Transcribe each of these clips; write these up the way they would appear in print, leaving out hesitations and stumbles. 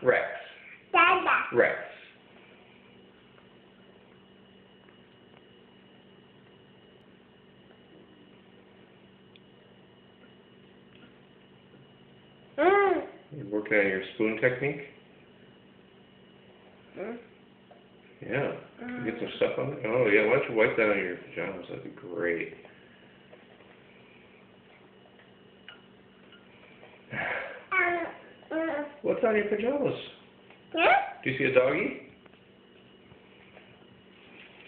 Rex. Dada. Rex. You're working on your spoon technique? Yeah. Get some stuff on it? Oh, yeah. Why don't you wipe that on your pajamas? That'd be great. What's on your pajamas? Do you see a doggy?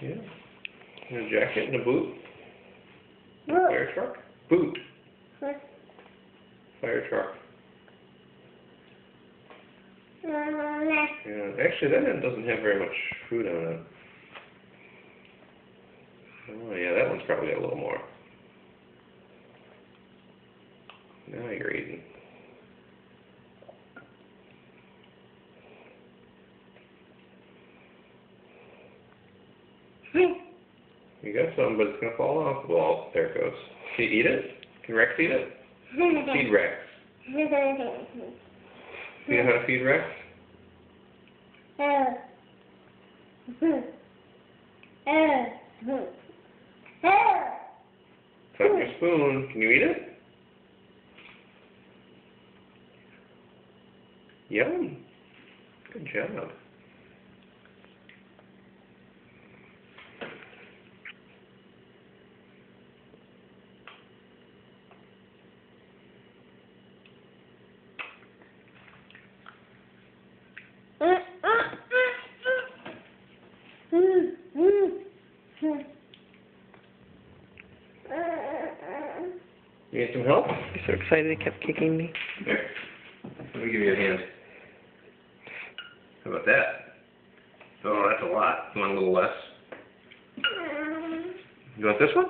Yeah. And a jacket and a boot? Fire truck? Boot. Fire truck. Yeah. Actually, that one doesn't have very much food on it. Oh, yeah, that one's probably got a little more. Now you're eating. You got some, but it's going to fall off. Well, there it goes. Can you eat it? Can Rex eat it? Feed Rex. Do you know how to feed Rex? It's on your spoon. Can you eat it? Yum. Good job. You need some help? I'm so excited he kept kicking me. Here. Let me give you a hand. How about that? Oh, that's a lot. You want a little less? You want this one?